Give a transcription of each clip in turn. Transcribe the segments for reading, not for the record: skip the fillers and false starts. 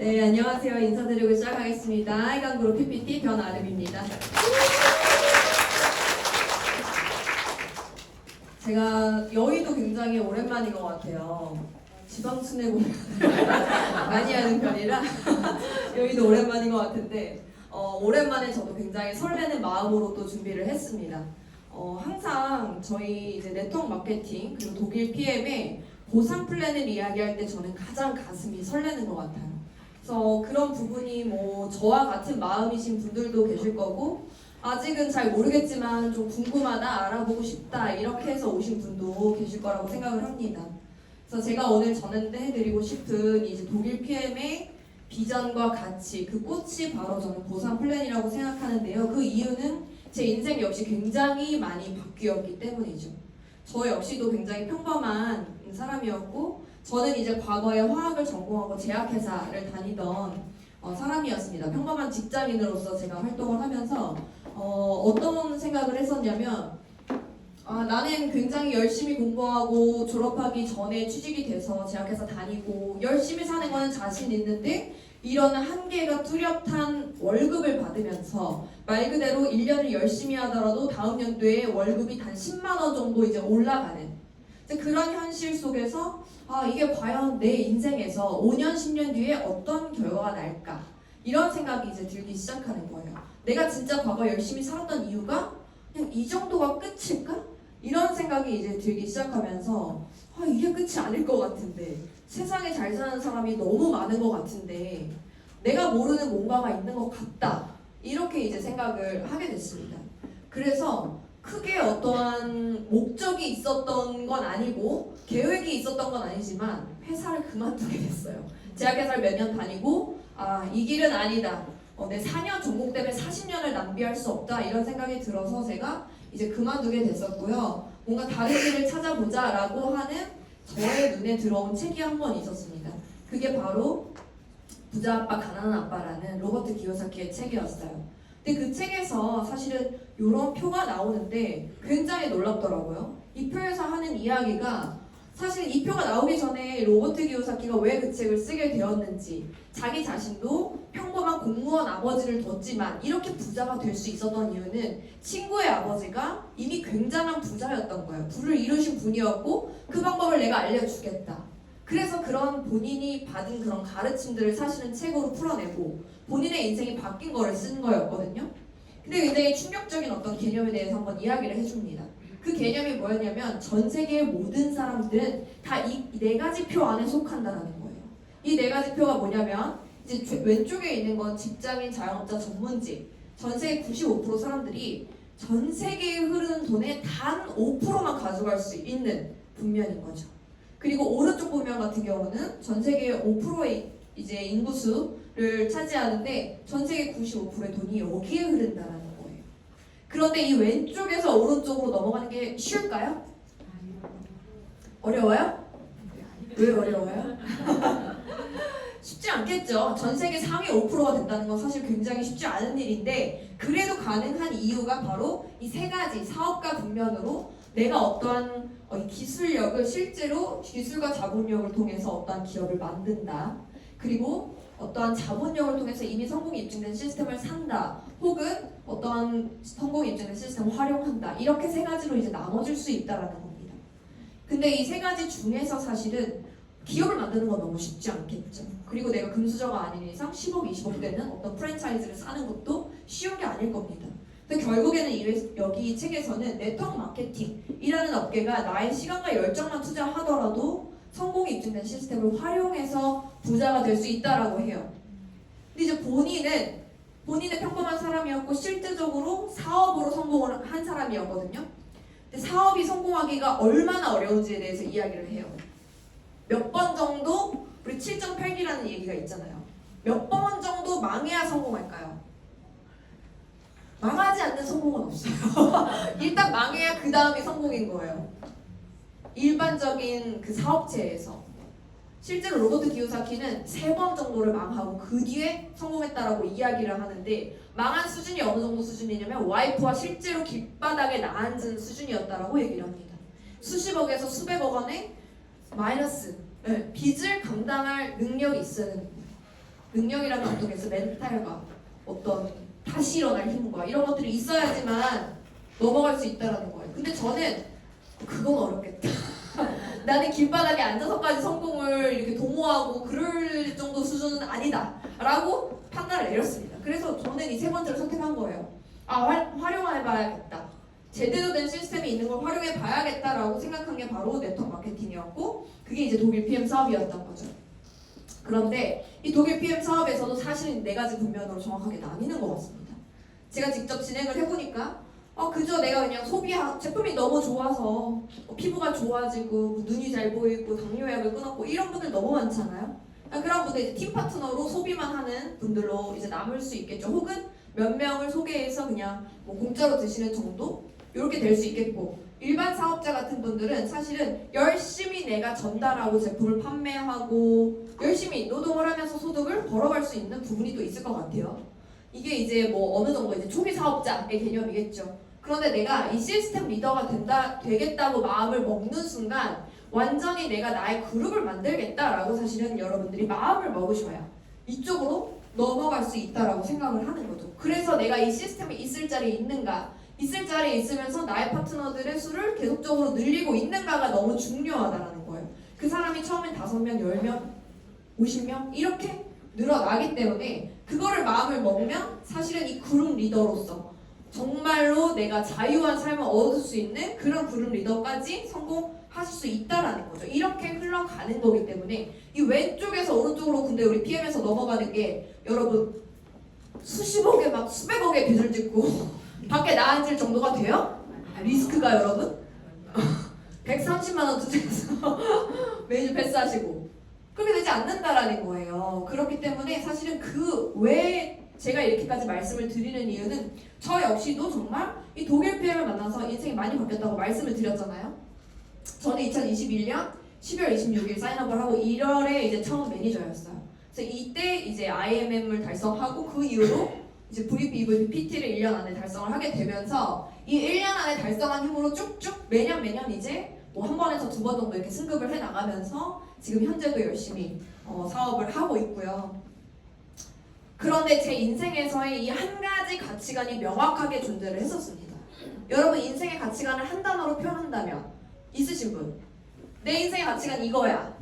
네, 안녕하세요. 인사드리고 시작하겠습니다. 이강그룹 PPT 변아름입니다. 제가 여의도 굉장히 오랜만인 것 같아요. 지방 순회 공연 많이 하는 편이라 여의도 오랜만인 것 같은데 오랜만에 저도 굉장히 설레는 마음으로 또 준비를 했습니다. 항상 저희 이제 네트워크 마케팅 그리고 독일 PM의 보상 플랜을 이야기할 때 저는 가장 가슴이 설레는 것 같아요. 그래서 그런 부분이 저와 같은 마음이신 분들도 계실 거고 아직은 잘 모르겠지만 좀 궁금하다, 알아보고 싶다 이렇게 해서 오신 분도 계실 거라고 생각을 합니다. 그래서 제가 오늘 전해드리고 싶은 이제 독일 PM의 비전과 가치, 그 꽃이 바로 저는 보상 플랜이라고 생각하는데요. 그 이유는 제 인생 역시 굉장히 많이 바뀌었기 때문이죠. 저 역시도 굉장히 평범한 사람이었고 저는 이제 과거에 화학을 전공하고 제약회사를 다니던 사람이었습니다. 평범한 직장인으로서 제가 활동을 하면서 어떤 생각을 했었냐면 나는 굉장히 열심히 공부하고 졸업하기 전에 취직이 돼서 제약회사 다니고 열심히 사는 거는 자신 있는데 이런 한계가 뚜렷한 월급을 받으면서 말 그대로 1년을 열심히 하더라도 다음 연도에 월급이 단 10만 원 정도 이제 올라가는 그런 현실 속에서 이게 과연 내 인생에서 5년, 10년 뒤에 어떤 결과가 날까? 이런 생각이 이제 들기 시작하는 거예요. 내가 진짜 과거 열심히 살았던 이유가 그냥 이 정도가 끝일까? 이런 생각이 이제 들기 시작하면서 이게 끝이 아닐 것 같은데 세상에 잘 사는 사람이 너무 많은 것 같은데 내가 모르는 뭔가가 있는 것 같다. 이렇게 이제 생각을 하게 됐습니다. 그래서 크게 어떠한 목적이 있었던 건 아니고 계획이 있었던 건 아니지만 회사를 그만두게 됐어요. 제약회사를 몇 년 다니고 이 길은 아니다. 내 4년 전공 때문에 40년을 낭비할 수 없다 이런 생각이 들어서 제가 이제 그만두게 됐었고요. 뭔가 다른 길을 찾아보자 라고 하는 저의 눈에 들어온 책이 한 권 있었습니다. 그게 바로 부자 아빠 가난한 아빠라는 로버트 기요사키의 책이었어요. 근데 그 책에서 사실은 이런 표가 나오는데 굉장히 놀랍더라고요. 이 표에서 하는 이야기가 사실 이 표가 나오기 전에 로버트 기요사키가 왜 그 책을 쓰게 되었는지 자기 자신도 평범한 공무원 아버지를 뒀지만 이렇게 부자가 될 수 있었던 이유는 친구의 아버지가 이미 굉장한 부자였던 거예요. 부를 이루신 분이었고 그 방법을 내가 알려주겠다. 그래서 그런 본인이 받은 그런 가르침들을 사실은 책으로 풀어내고 본인의 인생이 바뀐 거를 쓴 거였거든요. 근데 굉장히 충격적인 어떤 개념에 대해서 한번 이야기를 해줍니다. 그 개념이 뭐였냐면 전 세계의 모든 사람들은 다 이 네 가지 표 안에 속한다는 거예요. 이 네 가지 표가 뭐냐면 이제 왼쪽에 있는 건 직장인, 자영업자, 전문직. 전 세계 95% 사람들이 전 세계에 흐르는 돈의 단 5%만 가져갈 수 있는 분면인 거죠. 그리고 오른쪽 분면 같은 경우는 전 세계의 5%의 이제 인구수를 차지하는데 전 세계 95%의 돈이 여기에 흐른다는 거예요. 그런데 이 왼쪽에서 오른쪽으로 넘어가는 게 쉬울까요? 어려워요? 왜 어려워요? 쉽지 않겠죠. 전 세계 상위 5%가 된다는 건 사실 굉장히 쉽지 않은 일인데 그래도 가능한 이유가 바로 이 세 가지 사업가 분면으로 내가 어떠한 기술력을 실제로 기술과 자본력을 통해서 어떠한 기업을 만든다. 그리고 어떠한 자본력을 통해서 이미 성공이 입증된 시스템을 산다. 혹은 어떠한 성공이 입증된 시스템을 활용한다. 이렇게 세 가지로 이제 나눠질 수 있다라는 겁니다. 근데 이 세 가지 중에서 사실은 기업을 만드는 건 너무 쉽지 않겠죠. 그리고 내가 금수저가 아닌 이상 10억, 20억 되는 어떤 프랜차이즈를 사는 것도 쉬운 게 아닐 겁니다. 근데 결국에는 여기 이 책에서는 네트워크 마케팅이라는 업계가 나의 시간과 열정만 투자하더라도 성공이 입증된 시스템을 활용해서 부자가 될 수 있다라고 해요. 근데 이제 본인은 평범한 사람이었고 실질적으로 사업으로 성공을 한 사람이었거든요. 근데 사업이 성공하기가 얼마나 어려운지에 대해서 이야기를 해요. 몇 번 정도 우리 7.8기라는 얘기가 있잖아요. 몇 번 정도 망해야 성공할까요? 망하지 않는 성공은 없어요. 일단 망해야 그 다음이 성공인 거예요. 일반적인 그 사업체에서 실제로 로버트 기요사키는 3번 정도를 망하고 그 뒤에 성공했다라고 이야기를 하는데 망한 수준이 어느 정도 수준이냐면 와이프와 실제로 길바닥에 나앉은 수준이었다라고 얘기를 합니다. 수십억에서 수백억 원의 마이너스 빚을 감당할 능력이 있어야 됩니다. 능력이라는 어떻겠어? 멘탈과 어떤 다시 일어날 힘과 이런 것들이 있어야지만 넘어갈 수 있다라는 거예요. 근데 저는 그건 어렵겠다. 나는 길바닥에 앉아서까지 성공을 이렇게 도모하고 그럴 정도 수준은 아니다 라고 판단을 내렸습니다. 그래서 저는 이 세 번째를 선택한 거예요. 활용해봐야겠다. 제대로 된 시스템이 있는 걸 활용해봐야겠다라고 생각한 게 바로 네트워크 마케팅이었고, 그게 이제 독일 PM 사업이었던 거죠. 그런데 이 독일 PM 사업에서도 사실은 네 가지 분면으로 정확하게 나뉘는 것 같습니다. 제가 직접 진행을 해보니까 그저 내가 그냥 제품이 너무 좋아서 피부가 좋아지고 눈이 잘 보이고 당뇨약을 끊었고 이런 분들 너무 많잖아요. 그런 분들 이제 팀 파트너로 소비만 하는 분들로 이제 남을 수 있겠죠. 혹은 몇 명을 소개해서 그냥 뭐 공짜로 드시는 정도 이렇게 될 수 있겠고, 일반 사업자 같은 분들은 사실은 열심히 내가 전달하고 제품을 판매하고 열심히 노동을 하면서 소득을 벌어갈 수 있는 부분이 또 있을 것 같아요. 이게 이제 뭐 어느 정도 이제 초기 사업자의 개념이겠죠. 그런데 내가 이 시스템 리더가 되겠다고 마음을 먹는 순간 완전히 내가 나의 그룹을 만들겠다라고 사실은 여러분들이 마음을 먹으셔야 이쪽으로 넘어갈 수 있다라고 생각을 하는 거죠. 그래서 내가 이 시스템에 있을 자리에 있는가, 있을 자리에 있으면서 나의 파트너들의 수를 계속적으로 늘리고 있는가가 너무 중요하다라는 거예요. 그 사람이 처음엔 5명, 10명, 50명 이렇게 늘어나기 때문에 그거를 마음을 먹으면 사실은 이 그룹 리더로서 정말로 내가 자유한 삶을 얻을 수 있는 그런 그룹 리더까지 성공하실 수 있다라는 거죠. 이렇게 흘러가는 거기 때문에 이 왼쪽에서 오른쪽으로 근데 우리 PM에서 넘어가는 게 여러분 수십억에 막 수백억의 빚을 짓고 밖에 나앉을 정도가 돼요? 리스크가 여러분 130만 원 투자해서 매주 패스하시고 그렇게 되지 않는다라는 거예요. 그렇기 때문에 사실은 그 왜 제가 이렇게까지 말씀을 드리는 이유는 저 역시도 정말 이 독일 PM을 만나서 인생이 많이 바뀌었다고 말씀을 드렸잖아요. 저는 2021년 12월 26일 사인업을 하고 1월에 이제 처음 매니저였어요. 그래서 이때 이제 IMM을 달성하고 그 이후로 이제 VP, EVP, PT를 1년 안에 달성을 하게 되면서 이 1년 안에 달성한 힘으로 쭉쭉 매년 이제 뭐 한 번에서 두 번 정도 이렇게 승급을 해 나가면서 지금 현재도 열심히 사업을 하고 있고요. 그런데 제 인생에서의 이 한 가지 가치관이 명확하게 존재를 했었습니다. 여러분 인생의 가치관을 한 단어로 표현한다면 있으신 분? 내 인생의 가치관 이거야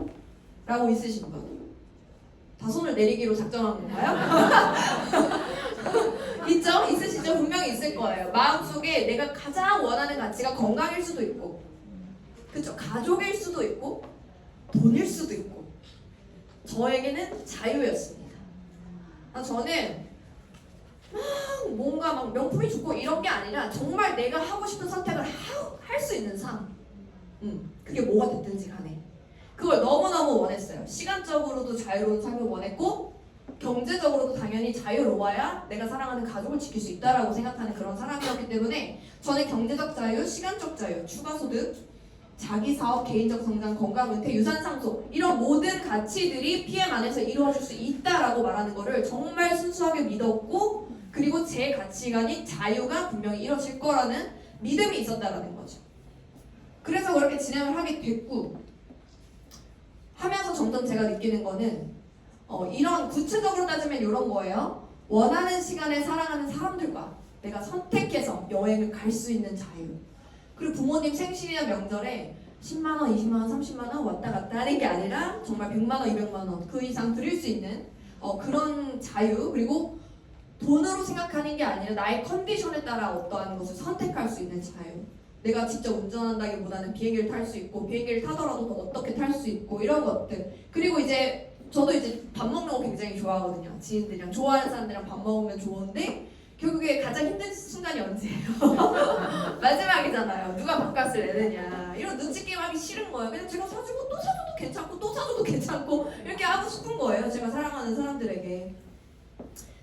라고 있으신 분? 다 손을 내리기로 작정한 건가요? 있죠? 있으시죠? 분명히 있을 거예요. 마음속에 내가 가장 원하는 가치가 건강일 수도 있고, 그쵸? 가족일 수도 있고, 돈일 수도 있고, 저에게는 자유였습니다. 저는 뭔가 막 명품이 좋고 이런 게 아니라 정말 내가 하고 싶은 선택을 할 수 있는 삶. 그게 뭐가 됐든지 간에 그걸 너무너무 원했어요. 시간적으로도 자유로운 삶을 원했고 경제적으로도 당연히 자유로워야 내가 사랑하는 가족을 지킬 수 있다라고 생각하는 그런 사람이었기 때문에 저는 경제적 자유, 시간적 자유, 추가소득, 자기 사업, 개인적 성장, 건강, 은퇴, 유산 상속 이런 모든 가치들이 PM 안에서 이루어질 수 있다라고 말하는 거를 정말 순수하게 믿었고, 그리고 제 가치관인 자유가 분명히 이루어질 거라는 믿음이 있었다라는 거죠. 그래서 그렇게 진행을 하게 됐고, 하면서 점점 제가 느끼는 거는 이런 구체적으로 따지면 이런 거예요. 원하는 시간에 사랑하는 사람들과 내가 선택해서 여행을 갈 수 있는 자유. 그리고 부모님 생신이나 명절에 10만 원, 20만 원, 30만 원 왔다 갔다 하는 게 아니라 정말 100만 원, 200만 원 그 이상 드릴 수 있는 그런 자유. 그리고 돈으로 생각하는 게 아니라 나의 컨디션에 따라 어떠한 것을 선택할 수 있는 자유. 내가 직접 운전한다기보다는 비행기를 탈 수 있고, 비행기를 타더라도 어떻게 탈 수 있고 이런 것들. 그리고 이제 저도 이제 밥 먹는 거 굉장히 좋아하거든요. 지인들이랑 좋아하는 사람들이랑 밥 먹으면 좋은데 결국에 가장 힘든 순간이 언제예요? 마지막이잖아요. 누가 밥값을 내느냐. 이런 눈치 게임 하기 싫은 거예요. 그냥 제가 사주고 또 사줘도 괜찮고 또 사줘도 괜찮고 이렇게 하고 싶은 거예요. 제가 사랑하는 사람들에게.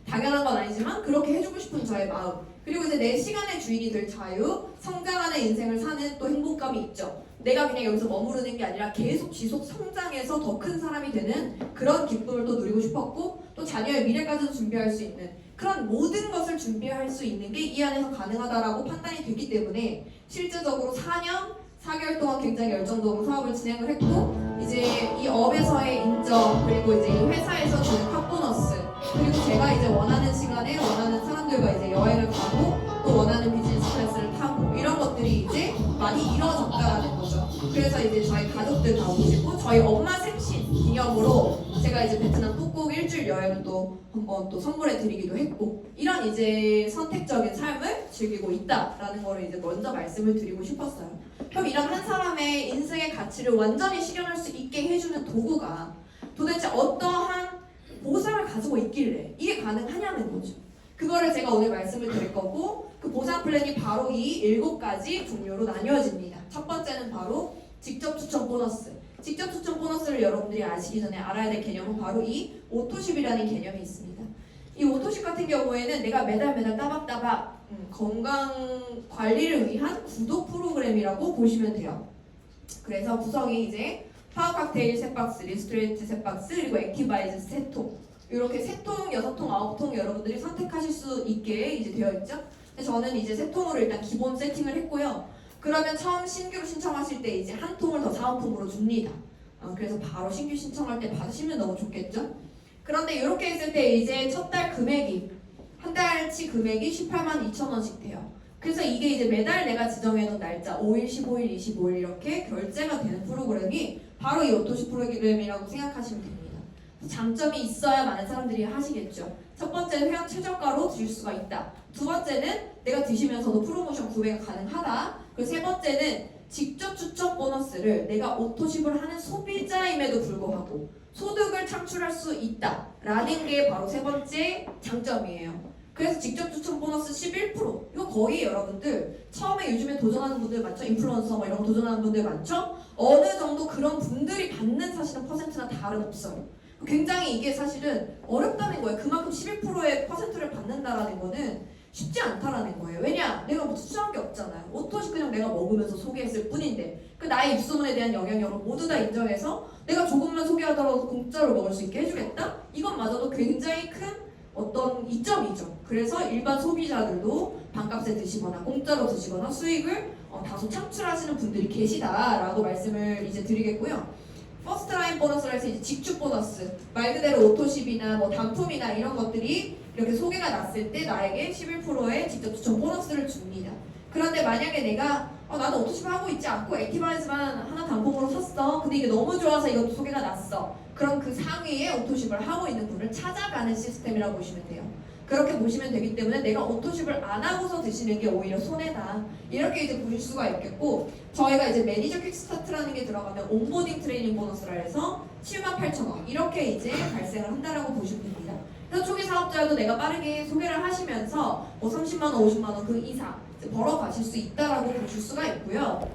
당연한 건 아니지만 그렇게 해주고 싶은 저의 마음. 그리고 이제 내 시간의 주인이 될 자유, 성장하는 인생을 사는 또 행복감이 있죠. 내가 그냥 여기서 머무르는 게 아니라 계속 지속 성장해서 더 큰 사람이 되는 그런 기쁨을 또 누리고 싶었고, 또 자녀의 미래까지도 준비할 수 있는 그런 모든 것을 준비할 수 있는 게 이 안에서 가능하다라고 판단이 됐기 때문에 실제적으로 4년 4개월 동안 굉장히 열정적으로 사업을 진행을 했고, 이제 이 업에서의 인정, 그리고 이제 이 회사에서 주는 탑보너스, 제가 이제 원하는 시간에 원하는 사람들과 이제 여행을 가고 또 원하는 비즈니스 클래스를 타고 이런 것들이 이제 많이 이루어졌다라는 거죠. 그래서 이제 저희 가족들 다 오시고 저희 엄마 생신 기념으로 제가 이제 베트남 푸꾸옥 일주일 여행을 또 한번 또 선물해 드리기도 했고 이런 이제 선택적인 삶을 즐기고 있다라는 거를 이제 먼저 말씀을 드리고 싶었어요. 그럼 이런 한 사람의 인생의 가치를 완전히 실현할 수 있게 해주는 도구가 도대체 어떠한 보상을 가지고 있길래 이게 가능하냐는 거죠. 그거를 제가 오늘 말씀을 드릴 거고 그 보상 플랜이 바로 이 7가지 종류로 나뉘어집니다. 첫 번째는 바로 직접 추천 보너스. 직접 추천 보너스를 여러분들이 아시기 전에 알아야 될 개념은 바로 이 오토십이라는 개념이 있습니다. 이 오토십 같은 경우에는 내가 매달 따박따박 건강 관리를 위한 구독 프로그램이라고 보시면 돼요. 그래서 구성이 이제 파워 칵테일 3박스, 리스트레이트 3박스, 그리고 액티바이즈 3통 이렇게 3통, 6통, 9통 여러분들이 선택하실 수 있게 이제 되어 있죠. 근데 저는 이제 3통으로 일단 기본 세팅을 했고요. 그러면 처음 신규로 신청하실 때 이제 한 통을 더 사은품으로 줍니다. 그래서 바로 신규 신청할 때 받으시면 너무 좋겠죠. 그런데 이렇게 했을 때 이제 첫 달 금액이 한 달치 금액이 182,000원씩 돼요. 그래서 이게 이제 매달 내가 지정해놓은 날짜 5일, 15일, 25일 이렇게 결제가 되는 프로그램이 바로 이 오토십 프로그램이라고 생각하시면 됩니다. 장점이 있어야 많은 사람들이 하시겠죠. 첫 번째는 회원 최저가로 드실 수가 있다. 두 번째는 내가 드시면서도 프로모션 구매가 가능하다. 그리고 세 번째는 직접 추천 보너스를 내가 오토십을 하는 소비자임에도 불구하고 소득을 창출할 수 있다라는 게 바로 세 번째 장점이에요. 그래서 직접 추천 보너스 11% 이거 거의 여러분들 처음에 요즘에 도전하는 분들 많죠? 인플루언서 뭐 이런 거 도전하는 분들 많죠? 어느 정도 그런 분들이 받는 사실은 퍼센트나 다름없어요. 굉장히 이게 사실은 어렵다는 거예요. 그만큼 11%의 퍼센트를 받는다라는 거는 쉽지 않다라는 거예요. 왜냐? 내가 뭐 추천한 게 없잖아요. 오토십 그냥 내가 먹으면서 소개했을 뿐인데 그 나의 입소문에 대한 영향력을 모두 다 인정해서 내가 조금만 소개하더라도 공짜로 먹을 수 있게 해주겠다? 이것마저도 굉장히 큰 어떤 이점이죠. 그래서 일반 소비자들도 반값에 드시거나 공짜로 드시거나 수익을 다소 창출하시는 분들이 계시다라고 말씀을 이제 드리겠고요. 퍼스트라인 보너스라 해서 이제 직축 보너스 말 그대로 오토십이나 뭐 단품이나 이런 것들이 이렇게 소개가 났을 때 나에게 11%의 직접 추천 보너스를 줍니다. 그런데 만약에 내가 나는 오토십 하고 있지 않고 액티바이즈만 하나 단품으로 샀어. 근데 이게 너무 좋아서 이것도 소개가 났어. 그럼 그 상위에 오토십을 하고 있는 분을 찾아가는 시스템이라고 보시면 돼요. 그렇게 보시면 되기 때문에 내가 오토십을 안 하고서 드시는 게 오히려 손해다. 이렇게 이제 보실 수가 있겠고 저희가 이제 매니저 퀵스타트라는 게 들어가면 온보딩 트레이닝 보너스라 해서 78,000원 이렇게 이제 발생을 한다라고 보시면 됩니다. 그래서 초기 사업자도 내가 빠르게 소개를 하시면서 뭐 30만원, 50만원 그 이상 벌어 가실 수 있다라고 보실 수가 있고요.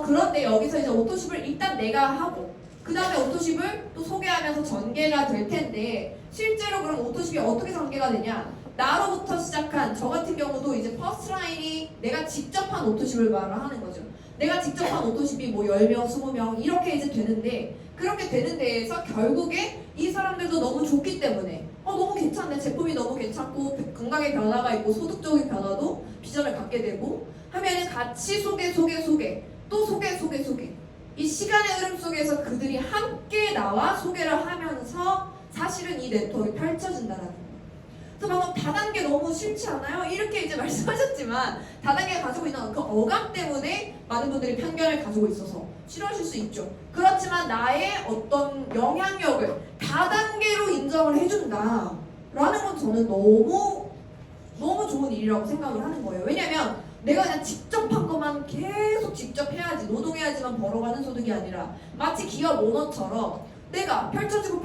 그런데 여기서 이제 오토십을 일단 내가 하고 그 다음에 오토십을 또 소개하면서 전개가 될 텐데 실제로 그럼 오토십이 어떻게 전개가 되냐? 나로부터 시작한 저 같은 경우도 이제 퍼스트라인이 내가 직접 한 오토십을 말을 하는 거죠. 내가 직접 한 오토십이 뭐 10명, 20명 이렇게 이제 되는데 그렇게 되는 데에서 결국에 이 사람들도 너무 좋기 때문에 너무 괜찮네. 제품이 너무 괜찮고 건강의 변화가 있고 소득적인 변화도 비전을 갖게 되고 하면은 같이 소개 또 소개 이 시간의 흐름 속에서 그들이 함께 나와 소개를 하면서 사실은 이 네트워크가 펼쳐진다는 거예요. 그래서 방금 다단계 너무 싫지 않아요? 이렇게 이제 말씀하셨지만 다단계가 가지고 있는 그 어감 때문에 많은 분들이 편견을 가지고 있어서 싫어하실 수 있죠. 그렇지만 나의 어떤 영향력을 다단계로 인정을 해준다 라는 건 저는 너무 좋은 일이라고 생각을 하는 거예요. 왜냐면 내가 그냥 직접 한 것만 계속 직접 해야지 노동해야지만 벌어가는 소득이 아니라 마치 기업 오너처럼 내가 펼쳐지고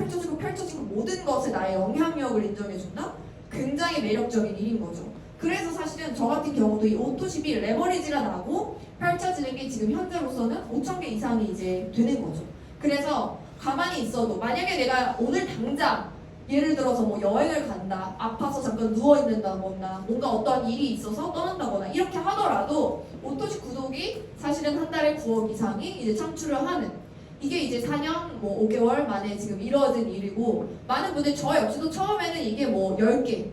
모든 것에 나의 영향력을 인정해준다? 굉장히 매력적인 일인 거죠. 그래서 사실은 저 같은 경우도 이 오토십이 레버리지가 나고 펼쳐지는 게 지금 현재로서는 5,000개 이상이 이제 되는 거죠. 그래서 가만히 있어도 만약에 내가 오늘 당장 예를 들어서 뭐 여행을 간다, 아파서 잠깐 누워있는다거나 뭔가 어떠한 일이 있어서 떠난다거나 이렇게 하더라도 오토십 구독이 사실은 한 달에 9억 이상이 이제 창출을 하는 이게 이제 4년 뭐 5개월 만에 지금 이루어진 일이고 많은 분들 저 역시도 처음에는 이게 뭐 10개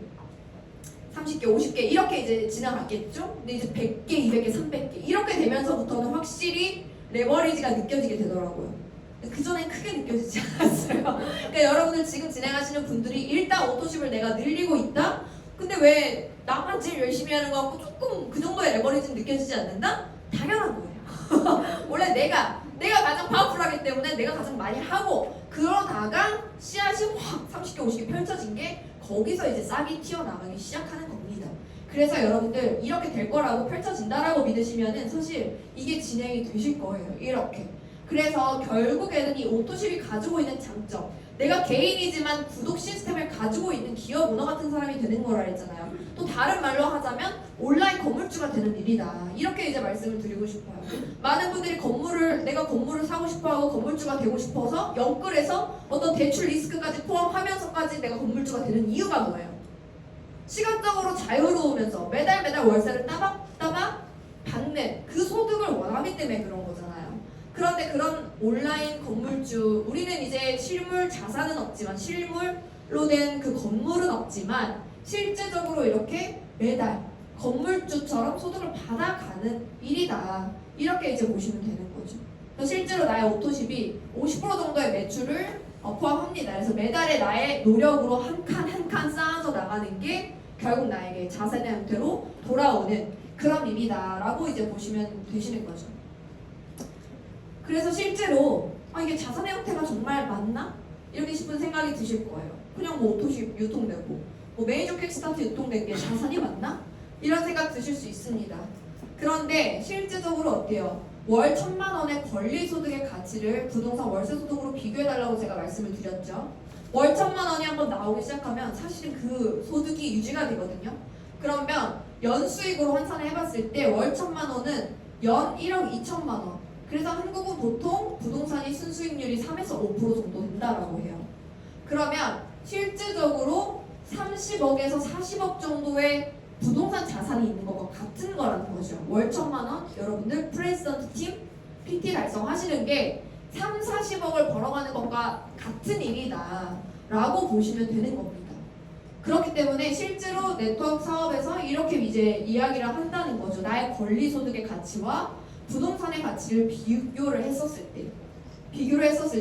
30개, 50개 이렇게 이제 지나갔겠죠? 근데 이제 100개, 200개, 300개 이렇게 되면서부터는 확실히 레버리지가 느껴지게 되더라고요. 그 전엔 크게 느껴지지 않았어요. 그러니까 여러분들 지금 진행하시는 분들이 일단 오토십을 내가 늘리고 있다? 근데 왜 나만 제일 열심히 하는 거 같고 조금 그 정도의 레버리지는 느껴지지 않는다? 당연한 거예요. 원래 내가 가장 파워풀하기 때문에 내가 가장 많이 하고 그러다가 씨앗이 확 30개 50개 펼쳐진 게 거기서 이제 싹이 튀어나가기 시작하는 겁니다. 그래서 여러분들 이렇게 될 거라고 펼쳐진다라고 믿으시면은 사실 이게 진행이 되실 거예요. 이렇게. 그래서 결국에는 이 오토십이 가지고 있는 장점, 내가 개인이지만 구독 시스템을 가지고 있는 기업 오너 같은 사람이 되는 거라 했잖아요. 또 다른 말로 하자면 온라인 건물주가 되는 일이다. 이렇게 이제 말씀을 드리고 싶어요. 많은 분들이 내가 건물을 사고 싶어하고 건물주가 되고 싶어서 연끌해서 어떤 대출 리스크까지 포함하면서까지 내가 건물주가 되는 이유가 뭐예요? 시간적으로 자유로우면서 매달 월세를 따박따박 받는 그 소득을 원하기 때문에 그런 거잖아요. 그런데 그런 온라인 건물주, 우리는 이제 실물 자산은 없지만 실물로 된 그 건물은 없지만 실제적으로 이렇게 매달 건물주처럼 소득을 받아가는 일이다. 이렇게 이제 보시면 되는 거죠. 실제로 나의 오토십이 50% 정도의 매출을 포함합니다. 그래서 매달에 나의 노력으로 한 칸 쌓아서 나가는 게 결국 나에게 자산의 형태로 돌아오는 그런 일이다라고 이제 보시면 되시는 거죠. 그래서 실제로 이게 자산의 형태가 정말 맞나? 이렇게 싶은 생각이 드실 거예요. 그냥 뭐 오토십 유통되고 뭐 매니저 킥스타트 유통된 게 자산이 맞나? 이런 생각 드실 수 있습니다. 그런데 실제적으로 어때요? 월 1,000만 원의 권리소득의 가치를 부동산 월세소득으로 비교해달라고 제가 말씀을 드렸죠. 월 1,000만 원이 한번 나오기 시작하면 사실은 그 소득이 유지가 되거든요. 그러면 연수익으로 환산을 해봤을 때 월 1,000만 원은 연 1억 2천만 원. 그래서 한국은 보통 부동산이 순수익률이 3에서 5% 정도 된다라고 해요. 그러면 실제적으로 30억에서 40억 정도의 부동산 자산이 있는 것과 같은 거라는 거죠. 월 1,000만 원 여러분들 프레지던트 팀 PT 달성하시는 게 3, 40억을 벌어가는 것과 같은 일이다 라고 보시면 되는 겁니다. 그렇기 때문에 실제로 네트워크 사업에서 이렇게 이제 이야기를 한다는 거죠. 나의 권리소득의 가치와 부동산의 가치를 비교를 했었을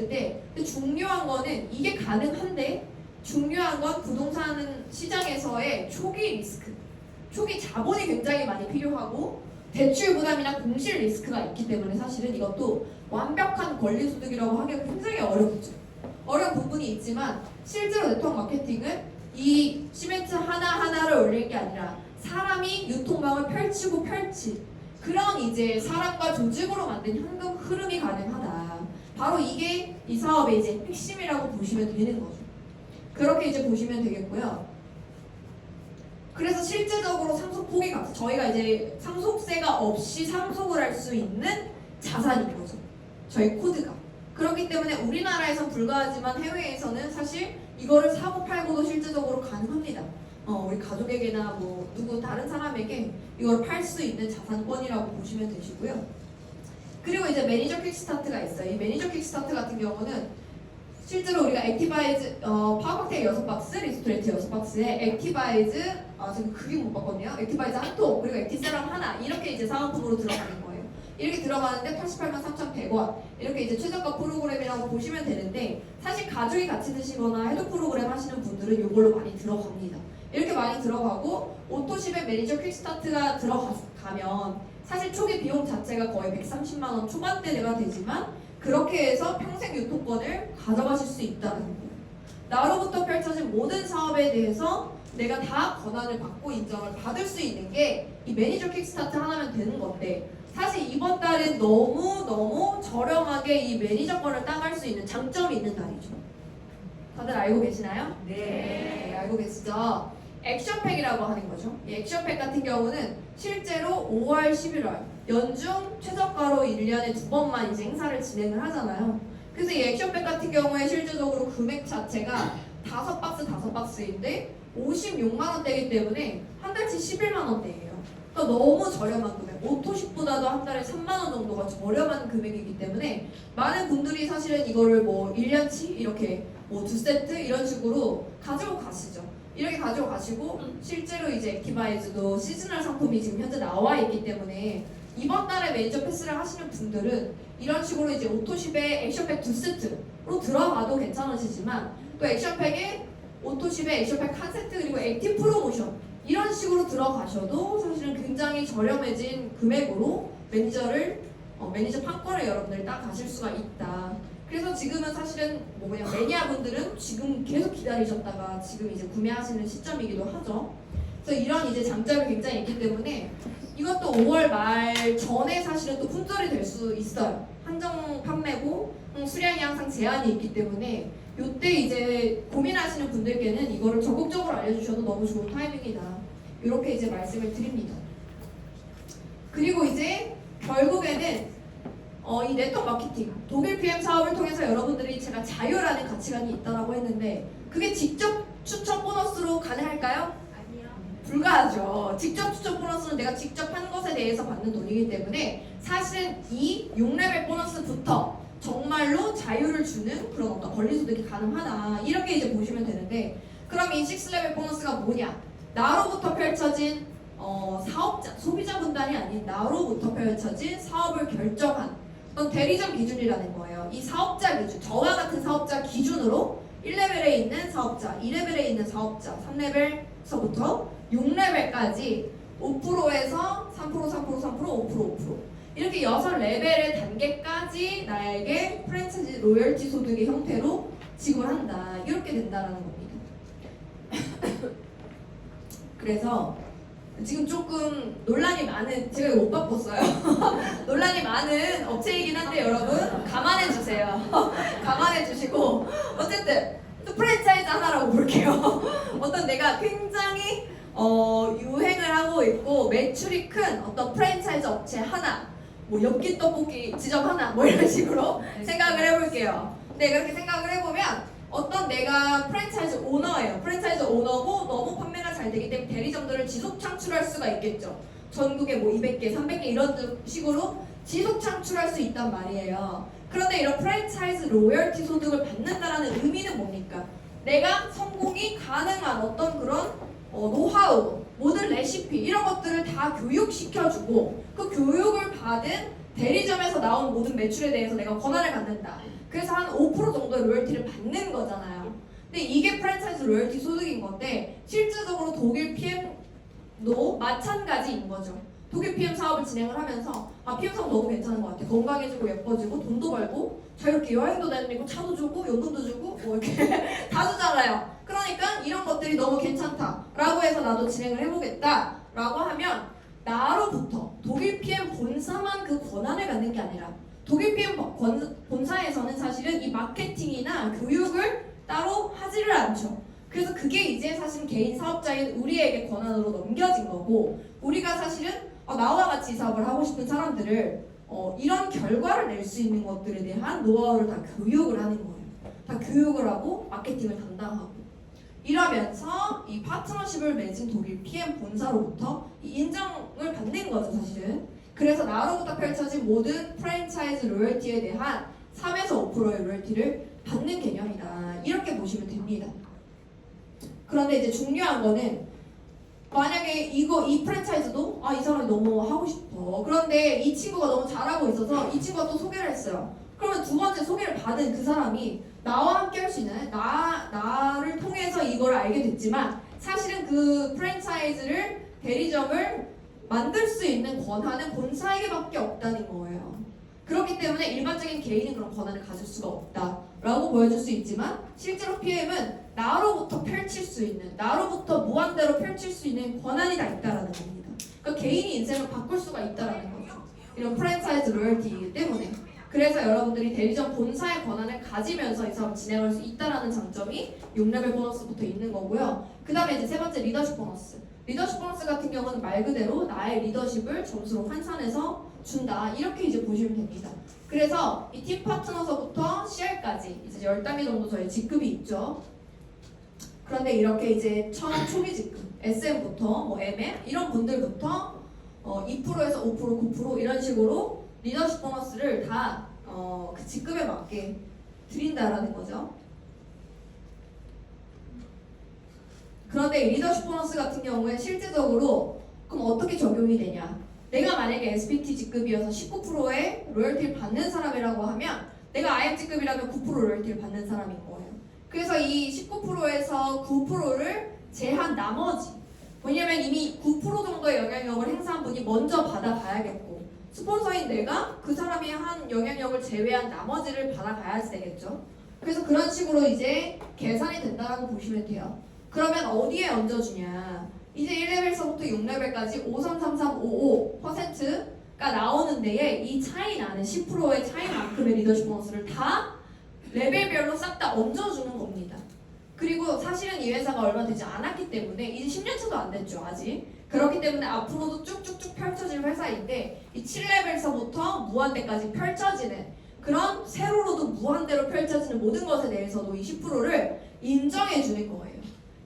때 근데 중요한 거는 이게 가능한데 중요한 건 부동산 시장에서의 초기 리스크, 초기 자본이 굉장히 많이 필요하고 대출 부담이나 공실 리스크가 있기 때문에 사실은 이것도 완벽한 권리소득이라고 하기가 굉장히 어렵죠. 어려운 부분이 있지만 실제로 네트워크 마케팅은 이 시멘트 하나하나를 올릴 게 아니라 사람이 유통망을 펼치고 그런 이제 사람과 조직으로 만든 현금 흐름이 가능하다. 바로 이게 이 사업의 이제 핵심이라고 보시면 되는 거죠. 그렇게 이제 보시면 되겠고요. 그래서 실제적으로 상속폭이 저희가 이제 상속세가 없이 상속을 할 수 있는 자산인 거죠. 저희 코드가. 그렇기 때문에 우리나라에선 불가하지만 해외에서는 사실 이거를 사고 팔고도 실제적으로 가능합니다. 우리 가족에게나 뭐 누구 다른 사람에게 이걸 팔 수 있는 자산권이라고 보시면 되시고요. 그리고 이제 매니저 퀵스타트가 있어요. 이 매니저 퀵스타트 같은 경우는 실제로 우리가 액티바이즈 파워박텍 6박스, 리스토레이트 6박스에 액티바이즈 지금 그게 못 봤거든요. 액티바이즈 한 통, 그리고 액티세럼 하나 이렇게 이제 사은품으로 들어가는 거예요. 이렇게 들어가는데 883,3,100원 이렇게 이제 최저가 프로그램이라고 보시면 되는데 사실 가족이 같이 드시거나 해독 프로그램 하시는 분들은 이걸로 많이 들어갑니다. 이렇게 많이 들어가고 오토십에 매니저 퀵스타트가 들어가면 사실 초기 비용 자체가 거의 130만 원 초반대가 되지만 그렇게 해서 평생 유통권을 가져가실 수 있다는 거예요. 나로부터 펼쳐진 모든 사업에 대해서 내가 다 권한을 받고 인정을 받을 수 있는 게 이 매니저 킥스타트 하나면 되는 건데 사실 이번 달은 너무 저렴하게 이 매니저권을 따갈 수 있는 장점이 있는 달이죠. 다들 알고 계시나요? 네, 알고 계시죠? 액션팩이라고 하는 거죠. 이 액션팩 같은 경우는 실제로 5월, 11월 연중 최저가로 1년에 2번만 이제 행사를 진행을 하잖아요. 그래서 이 액션팩 같은 경우에 실제적으로 금액 자체가 5박스인데 56만 원대이기 때문에 한 달치 11만 원대예요. 그러니까 너무 저렴한 금액. 오토십보다도 한 달에 3만 원 정도가 저렴한 금액이기 때문에 많은 분들이 사실은 이거를 뭐 1년치 이렇게 뭐 2세트 이런 식으로 가지고 가시죠. 이렇게 가지고 가시고 실제로 이제 액티바이즈도 시즈널 상품이 지금 현재 나와 있기 때문에 이번 달에 매니저 패스를 하시는 분들은 이런 식으로 이제 오토십에 액션팩 2세트로 들어가도 괜찮으시지만 또 액션팩에 오토십에 액션팩 한 세트 그리고 액티브 프로모션 이런 식으로 들어가셔도 사실은 굉장히 저렴해진 금액으로 매니저 판권을 여러분들이 딱 가실 수가 있다. 그래서 지금은 사실은 뭐 그냥 매니아분들은 지금 계속 기다리셨다가 지금 이제 구매하시는 시점이기도 하죠. 그래서 이런 이제 장점이 굉장히 있기 때문에 이것도 5월 말 전에 사실은 또 품절이 될 수 있어요. 한정 판매고 수량이 항상 제한이 있기 때문에 이때 이제 고민하시는 분들께는 이거를 적극적으로 알려주셔도 너무 좋은 타이밍이다. 이렇게 이제 말씀을 드립니다. 그리고 이제 결국에는 이 네트워크 마케팅, 독일 PM 사업을 통해서 여러분들이 제가 자유라는 가치관이 있다라고 했는데 그게 직접 추천 보너스로 가능할까요? 아니요. 불가하죠. 직접 추천 보너스는 내가 직접 한 것에 대해서 받는 돈이기 때문에 사실은 이 6레벨 보너스부터 정말로 자유를 주는 그런 어떤 권리소득이 가능하다. 이렇게 이제 보시면 되는데 그럼 이 6레벨 보너스가 뭐냐? 나로부터 펼쳐진 사업자, 소비자 분단이 아닌 나로부터 펼쳐진 사업을 결정한 어떤 대리점 기준이라는 거예요. 이 사업자 기준, 저와 같은 사업자 기준으로 1레벨에 있는 사업자, 2레벨에 있는 사업자, 3레벨서부터 6레벨까지 5%에서 3%, 3%, 3%, 5%, 5% 이렇게 6레벨의 단계까지 나에게 프랜차이즈 로열티 소득의 형태로 지급한다. 이렇게 된다라는 겁니다. 그래서 지금 조금 논란이 많은, 제가 이거 못 바꿨어요. 논란이 많은 업체이긴 한데 여러분 감안해 주세요. 감안해 주시고 어쨌든 또 프랜차이즈 하나라고 볼게요. 어떤 내가 굉장히 유행을 하고 있고 매출이 큰 어떤 프랜차이즈 업체 하나, 뭐 엽기 떡볶이 지점 하나, 뭐 이런 식으로 생각을 해볼게요. 근데 그렇게 생각을 해보면 어떤 내가 프랜차이즈 오너예요. 프랜차이즈 오너고 너무 판매가 잘 되기 때문에 대리점들을 지속 창출할 수가 있겠죠. 전국에 뭐 200개, 300개 이런 식으로 지속 창출할 수 있단 말이에요. 그런데 이런 프랜차이즈 로열티 소득을 받는다라는 의미는 뭡니까? 내가 성공이 가능한 어떤 그런 노하우, 모든 레시피 이런 것들을 다 교육시켜주고 그 교육을 받은 대리점에서 나온 모든 매출에 대해서 내가 권한을 갖는다. 그래서 한 5% 정도의 로열티를 받는 거잖아요. 근데 이게 프랜차이즈 로열티 소득인 건데 실질적으로 독일 PM도 마찬가지인 거죠. 독일 PM 사업을 진행을 하면서 PM 사업 너무 괜찮은 것 같아. 건강해지고 예뻐지고 돈도 벌고 자유롭게 여행도 다니고 차도 주고 연금도 주고 뭐 이렇게 다 주잖아요. 그러니까 이런 것들이 너무 괜찮다라고 해서 나도 진행을 해보겠다라고 하면 나로부터 독일 PM 본사만 그 권한을 갖는 게 아니라 독일 PM 본사에서는 사실은 이 마케팅이나 교육을 따로 하지를 않죠. 그래서 그게 이제 사실 개인 사업자인 우리에게 권한으로 넘겨진 거고 우리가 사실은 나와 같이 사업을 하고 싶은 사람들을 이런 결과를 낼 수 있는 것들에 대한 노하우를 다 교육을 하는 거예요. 다 교육을 하고 마케팅을 담당하고 이러면서 이 파트너십을 맺은 독일 PM 본사로부터 이 인정을 받는 거죠, 사실은. 그래서 나로부터 펼쳐진 모든 프랜차이즈 로열티에 대한 3에서 5%의 로열티를 받는 개념이다. 이렇게 보시면 됩니다. 그런데 이제 중요한 거는 만약에 이 프랜차이즈도 이 사람이 너무 하고 싶어. 그런데 이 친구가 너무 잘하고 있어서 이 친구가 또 소개를 했어요. 그러면 두 번째 소개를 받은 그 사람이 나와 함께 할 수 있는 나를 통해서 이걸 알게 됐지만 사실은 그 프랜차이즈를 대리점을 만들 수 있는 권한은 본사에게밖에 없다는 거예요. 그렇기 때문에 일반적인 개인은 그런 권한을 가질 수가 없다라고 보여줄 수 있지만 실제로 PM은 나로부터 펼칠 수 있는, 나로부터 무한대로 펼칠 수 있는 권한이 다 있다라는 겁니다. 그러니까 개인이 인생을 바꿀 수가 있다라는 거죠. 이런 프랜차이즈 로열티이기 때문에. 그래서 여러분들이 대리점 본사의 권한을 가지면서 이 사업 진행할 수 있다라는 장점이 6레벨 보너스부터 있는 거고요. 그 다음에 이제 세 번째 리더십 보너스. 리더십 보너스 같은 경우는 말 그대로 나의 리더십을 점수로 환산해서 준다. 이렇게 이제 보시면 됩니다. 그래서 이 팀 파트너서부터 CR까지 이제 10단계 정도 저희 직급이 있죠. 그런데 이렇게 이제 처음 초기 직급, SM부터 뭐 MM 이런 분들부터 2%에서 5%, 9% 이런 식으로 리더십 보너스를 다 그 직급에 맞게 드린다라는 거죠. 그런데 이 리더십 보너스 같은 경우에 실제적으로 그럼 어떻게 적용이 되냐? 내가 만약에 SPT 직급이어서 19%의 로열티를 받는 사람이라고 하면 내가 IM 직급이라면 9% 로열티를 받는 사람인 거예요. 그래서 이 19%에서 9%를 제한 나머지, 왜냐면 이미 9% 정도의 영향력을 행사한 분이 먼저 받아가야겠고 스폰서인 내가 그 사람이 한 영향력을 제외한 나머지를 받아가야 되겠죠. 그래서 그런 식으로 이제 계산이 된다고 보시면 돼요. 그러면 어디에 얹어주냐? 이제 1레벨서부터 6레벨까지 533355%가 나오는 데에 이 차이 나는 10%의 차이만큼의 리더십 보너스를 다 레벨별로 싹 다 얹어주는 겁니다. 그리고 사실은 이 회사가 얼마 되지 않았기 때문에 이제 10년차도 안 됐죠 아직. 그렇기 때문에 앞으로도 쭉쭉쭉 펼쳐질 회사인데 이 7레벨서부터 무한대까지 펼쳐지는 그런 세로로도 무한대로 펼쳐지는 모든 것에 대해서도 이 10%를 인정해 주는 거예요.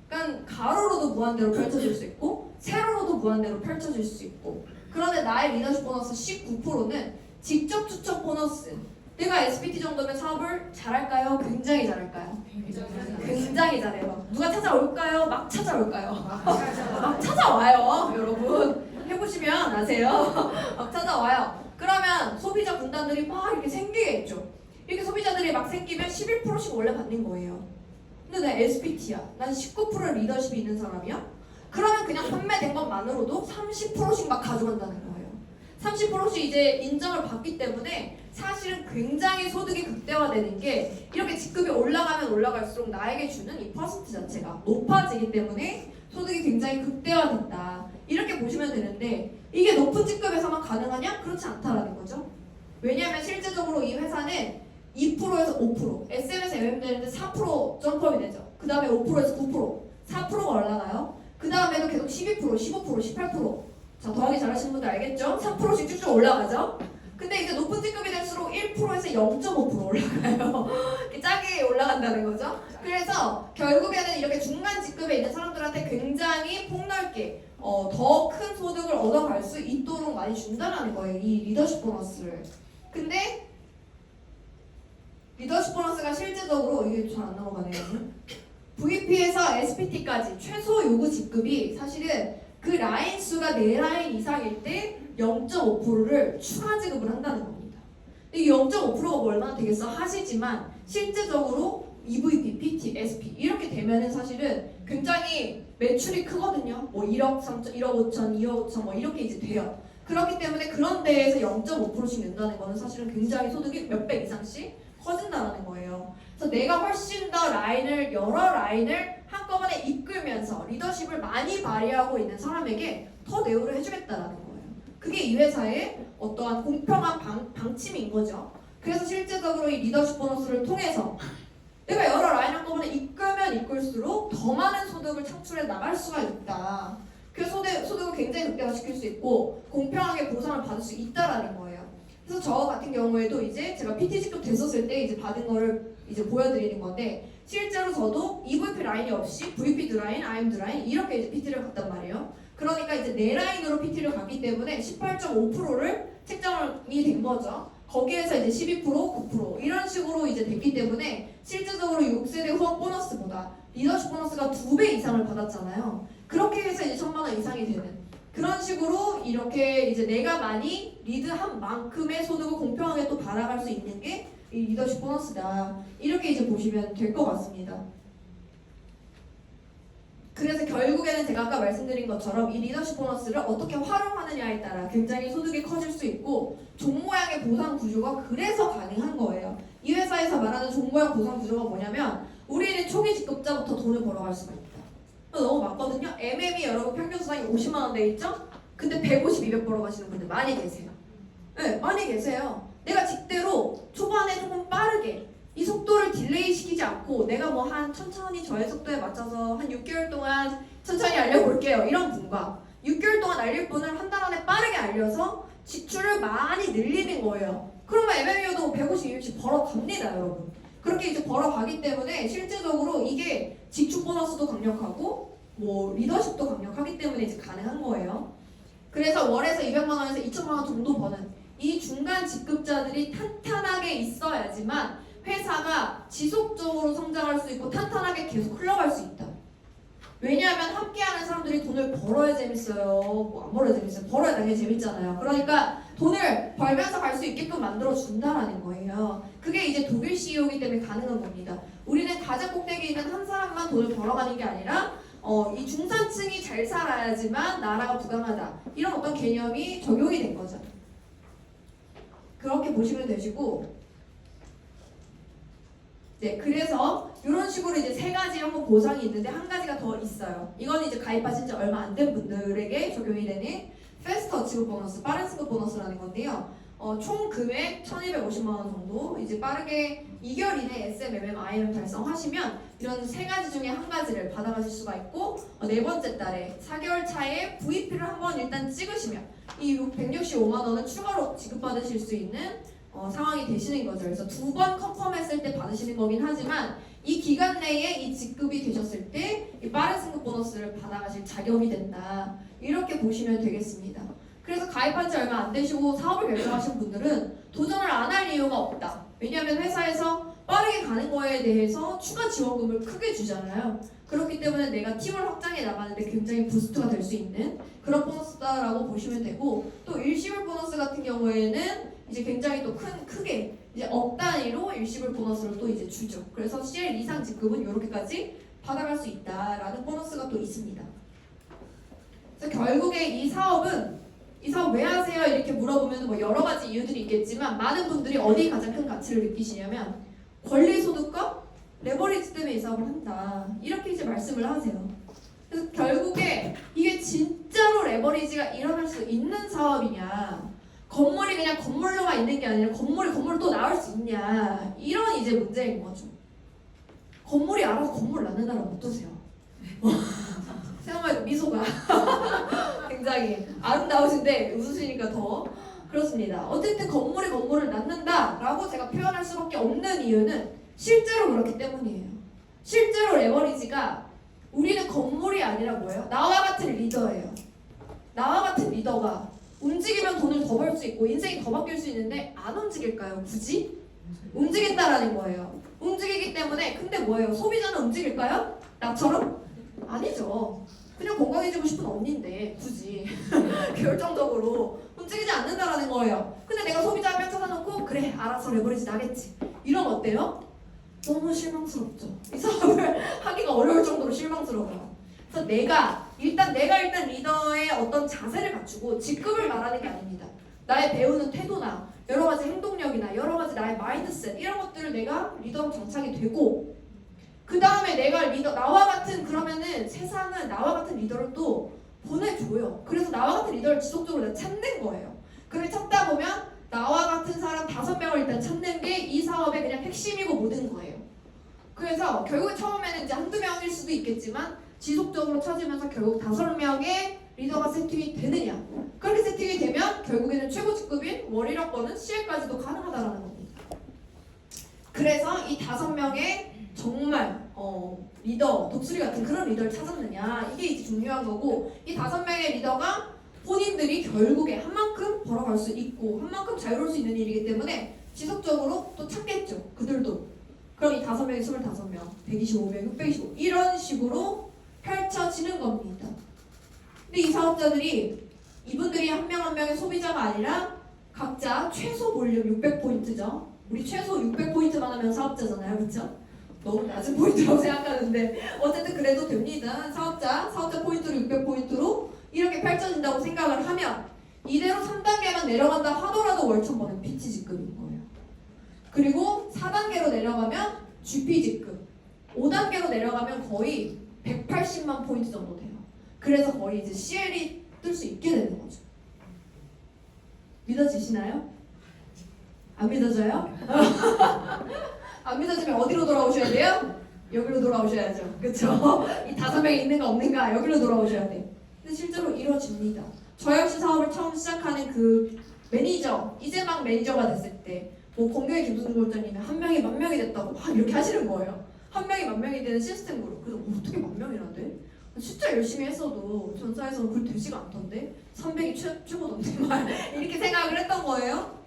그러니까 가로로도 무한대로 펼쳐질 수 있고 세로로도 무한대로 펼쳐질 수 있고. 그런데 나의 리더십 보너스 19%는 직접 추천 보너스. 내가 SPT 정도면 사업을 잘할까요? 굉장히 잘할까요? 굉장히 잘해요. 누가 찾아올까요? 막 찾아올까요? 막 찾아와요. 여러분 해보시면 아세요. 막 찾아와요. 그러면 소비자 군단들이 막 이렇게 생기겠죠. 이렇게 소비자들이 막 생기면 11%씩 원래 받는 거예요. 근데 내 SPT야. 난 19% 리더십이 있는 사람이야. 그러면 그냥 판매된 것만으로도 30%씩 막 가져간다는 거예요. 30%씩 이제 인정을 받기 때문에 사실은 굉장히 소득이 극대화되는 게 이렇게 직급이 올라가면 올라갈수록 나에게 주는 이 퍼센트 자체가 높아지기 때문에 소득이 굉장히 극대화된다. 이렇게 보시면 되는데 이게 높은 직급에서만 가능하냐? 그렇지 않다라는 거죠. 왜냐하면 실제적으로 이 회사는 2%에서 5%, SM에서 MM 되는데 4% 점프업이 되죠. 그 다음에 5%에서 9%, 4%가 올라가요. 그 다음에도 계속 12%, 15%, 18%. 자, 더하기 잘하시는 분들 알겠죠? 3%씩 쭉쭉 올라가죠? 근데 이제 높은 직급이 될수록 1%에서 0.5% 올라가요. 짜게 올라간다는 거죠. 그래서 결국에는 이렇게 중간 직급에 있는 사람들한테 굉장히 폭넓게 더 큰 소득을 얻어갈 수 있도록 많이 준다는 거예요. 이 리더십 보너스를. 근데 리더십 보너스가 실제적으로 이게 잘 안 넘어가네요. VP에서 SPT까지 최소 요구 직급이 사실은 그 라인 수가 4라인 이상일 때 0.5%를 추가 지급을 한다는 겁니다. 이 0.5%가 뭐 얼마나 되겠어 하시지만 실제적으로 EVP, PT, SP 이렇게 되면은 사실은 굉장히 매출이 크거든요. 뭐 1억 3천, 1억 5천, 2억 5천 뭐 이렇게 이제 돼요. 그렇기 때문에 그런 데에서 0.5%씩 낸다는 거는 사실은 굉장히 소득이 몇 배 이상씩 커진다는 거예요. 그래서 내가 훨씬 더 여러 라인을 한꺼번에 이끌면서 리더십을 많이 발휘하고 있는 사람에게 더 대우를 해주겠다라는 거예요. 그게 이 회사의 어떠한 공평한 방침인 거죠. 그래서 실제적으로 이 리더십 보너스를 통해서 내가 여러 라인 한꺼번에 이끌면 이끌수록 더 많은 소득을 창출해 나갈 수가 있다. 그래서 소득을 굉장히 극대화시킬 수 있고 공평하게 보상을 받을 수 있다라는 거예요. 그래서 저 같은 경우에도 이제 제가 PT 직급 됐었을 때 이제 받은 거를 이제 보여드리는 건데 실제로 저도 EVP 라인이 없이 VP 드라인, IM 드라인 이렇게 이제 PT를 갔단 말이에요. 그러니까 이제 4라인으로 PT를 갔기 때문에 18.5%를 책정이 된 거죠. 거기에서 이제 12%, 9% 이런 식으로 이제 됐기 때문에 실제적으로 6세대 후원 보너스보다 리더십 보너스가 2배 이상을 받았잖아요. 그렇게 해서 이제 1,000만 원 이상이 되는 그런 식으로 이렇게 이제 내가 많이 리드한 만큼의 소득을 공평하게 또 받아갈 수 있는 게 이 리더십 보너스다. 이렇게 이제 보시면 될 것 같습니다. 그래서 결국에는 제가 아까 말씀드린 것처럼 이 리더십 보너스를 어떻게 활용하느냐에 따라 굉장히 소득이 커질 수 있고 종 모양의 보상 구조가 그래서 가능한 거예요. 이 회사에서 말하는 종 모양 보상 구조가 뭐냐면 우리는 초기 직급자부터 돈을 벌어갈 수가 있다. 너무 맞거든요. MM이 여러분 평균 수당이 50만 원 돼 있죠? 근데 150, 200 벌어가시는 분들 많이 계세요. 네, 많이 계세요. 내가 직대로 초반에 조금 빠르게 이 속도를 딜레이 시키지 않고 내가 뭐 한 천천히 저의 속도에 맞춰서 한 6개월 동안 천천히 알려볼게요. 이런 분과 6개월 동안 알릴 분을 한 달 안에 빠르게 알려서 지출을 많이 늘리는 거예요. 그러면 MM이어도 150, 200씩 벌어갑니다, 여러분. 그렇게 이제 벌어가기 때문에 실제적으로 이게 지출 보너스도 강력하고 뭐 리더십도 강력하기 때문에 이제 가능한 거예요. 그래서 월에서 200만 원에서 2천만 원 정도 버는 이 중간 직급자들이 탄탄하게 있어야지만 회사가 지속적으로 성장할 수 있고 탄탄하게 계속 흘러갈 수 있다. 왜냐하면 함께하는 사람들이 돈 돈을 벌어야 재밌어요. 뭐 안 벌어야 재밌어요. 벌어야 당연히 재밌잖아요. 그러니까 돈을 벌면서 갈 수 있게끔 만들어 준다라는 거예요. 그게 이제 독일 CEO이기 때문에 가능한 겁니다. 우리는 가장 꼭대기에 있는 한 사람만 돈을 벌어가는 게 아니라 이 중산층이 잘 살아야지만 나라가 부강하다. 이런 어떤 개념이 적용이 된 거죠. 그렇게 보시면 되시고, 네, 그래서 이런 식으로 이제 세 가지 한번 보상이 있는데 한 가지가 더 있어요. 이건 이제 가입하신 지 얼마 안 된 분들에게 적용이 되는 패스터 지급 보너스, 빠른 승급 보너스라는 건데요. 총 금액 1,250만 원 정도 이제 빠르게 2개월 이내에 SMMMI를 달성하시면 이런 세 가지 중에 한 가지를 받아가실 수가 있고, 네 번째 달에 4개월 차에 VP를 한번 일단 찍으시면 이 165만 원은 추가로 지급받으실 수 있는 상황이 되시는 거죠. 그래서 두 번 컨펌했을 때 받으시는 거긴 하지만 이 기간 내에 이 직급이 되셨을 때 이 빠른 승급 보너스를 받아가실 자격이 된다. 이렇게 보시면 되겠습니다. 그래서 가입한 지 얼마 안 되시고 사업을 결정하신 분들은 도전을 안 할 이유가 없다. 왜냐하면 회사에서 빠르게 가는 거에 대해서 추가 지원금을 크게 주잖아요. 그렇기 때문에 내가 팀을 확장해 나가는데 굉장히 부스트가 될 수 있는 그런 보너스다라고 보시면 되고, 또 일시불 보너스 같은 경우에는 이제 굉장히 또 크게 이제 억 단위로 일시불 보너스를 또 이제 주죠. 그래서 CL 이상 직급은 이렇게까지 받아갈 수 있다라는 보너스가 또 있습니다. 그래서 결국에 이 사업 왜 하세요? 이렇게 물어보면 뭐 여러 가지 이유들이 있겠지만 많은 분들이 어디에 가장 큰 가치를 느끼시냐면 권리소득과 레버리지 때문에 이 사업을 한다. 이렇게 이제 말씀을 하세요. 그래서 결국에 이게 진짜로 레버리지가 일어날 수 있는 사업이냐, 건물이 그냥 건물로만 있는 게 아니라 건물을 또 나올 수 있냐, 이런 이제 문제인 거죠. 건물이 알아서 건물을 낳는다라고 어떠세요? 생각만 해도 미소가 굉장히 아름다우신데 웃으시니까 더 그렇습니다. 어쨌든 건물을 낳는다라고 제가 표현할 수밖에 없는 이유는 실제로 그렇기 때문이에요. 실제로 레버리지가 우리는 건물이 아니라 뭐예요? 나와 같은 리더예요. 나와 같은 리더가 움직이면 돈을 더 벌 수 있고 인생이 더 바뀔 수 있는데 안 움직일까요? 굳이? 움직인다라는 거예요. 움직이기 때문에 근데 뭐예요? 소비자는 움직일까요? 나처럼? 아니죠. 그냥 건강해지고 싶은 언니인데 굳이 결정적으로 움직이지 않는다라는 거예요. 근데 내가 소비자 한 명 찾아놓고 그래 알아서 레버리지 나겠지. 이러면 어때요? 너무 실망스럽죠. 이 사업을 하기가 어려울 정도로 실망스러워요. 그래서 내가 일단 리더의 어떤 자세를 갖추고 직급을 말하는 게 아닙니다. 나의 배우는 태도나 여러 가지 행동력이나 여러 가지 나의 마인드셋 이런 것들을 내가 리더로 장착이 되고, 그 다음에 내가 나와 같은, 그러면은 세상은 나와 같은 리더를 또 보내줘요. 그래서 나와 같은 리더를 지속적으로 내가 찾는 거예요. 그렇게 찾다 보면 나와 같은 사람 5명을 일단 찾는 게 이 사업의 그냥 핵심이고 모든 거예요. 그래서 결국 처음에는 이제 한두 명일 수도 있겠지만 지속적으로 찾으면서 결국 5명의 리더가 세팅이 되느냐. 그렇게 세팅이 되면 결국에는 최고 직급인 월 1억권은 CL까지도 가능하다는 겁니다. 그래서 이 5명의 정말 리더, 독수리 같은 그런 리더를 찾았느냐, 이게 이제 중요한 거고, 이 5명의 리더가 본인들이 결국에 한 만큼 벌어갈 수 있고 한 만큼 자유로울 수 있는 일이기 때문에 지속적으로 또 찾겠죠. 그들도. 그럼 이 5명이 25명, 125명, 625 이런 식으로 펼쳐지는 겁니다. 근데 이 사업자들이 이분들이 한 명 한 명의 소비자가 아니라 각자 최소 볼륨 600포인트죠. 우리 최소 600포인트만 하면 사업자잖아요. 그렇죠? 너무 낮은 포인트라고 생각하는데 어쨌든 그래도 됩니다. 사업자 포인트로 600포인트로 이렇게 펼쳐진다고 생각을 하면 이대로 3단계만 내려간다 하더라도 월 1,000번은 PT 직급인 거예요. 그리고 4단계로 내려가면 GP 직급, 5단계로 내려가면 거의 180만 포인트 정도 돼요. 그래서 거의 이제 CL이 뜰 수 있게 되는 거죠. 믿어지시나요? 안 믿어져요? 안 믿어지면 어디로 돌아오셔야 돼요? 여기로 돌아오셔야죠. 그쵸? 이 5명이 있는가 없는가 여기로 돌아오셔야 돼요. 근데 실제로 이루어집니다. 저 역시 사업을 처음 시작하는 그 매니저, 이제 막 매니저가 됐을 때 뭐 공교의 김순 골자님이 1명이 10,000명이 됐다고 막 이렇게 하시는 거예요. 1명이 10,000명이 되는 시스템으로. 그래서 어떻게 10,000명이나 돼? 진짜 열심히 했어도 전사에서는 그걸 되지가 않던데 300이 최고던데 막 이렇게 생각을 했던 거예요.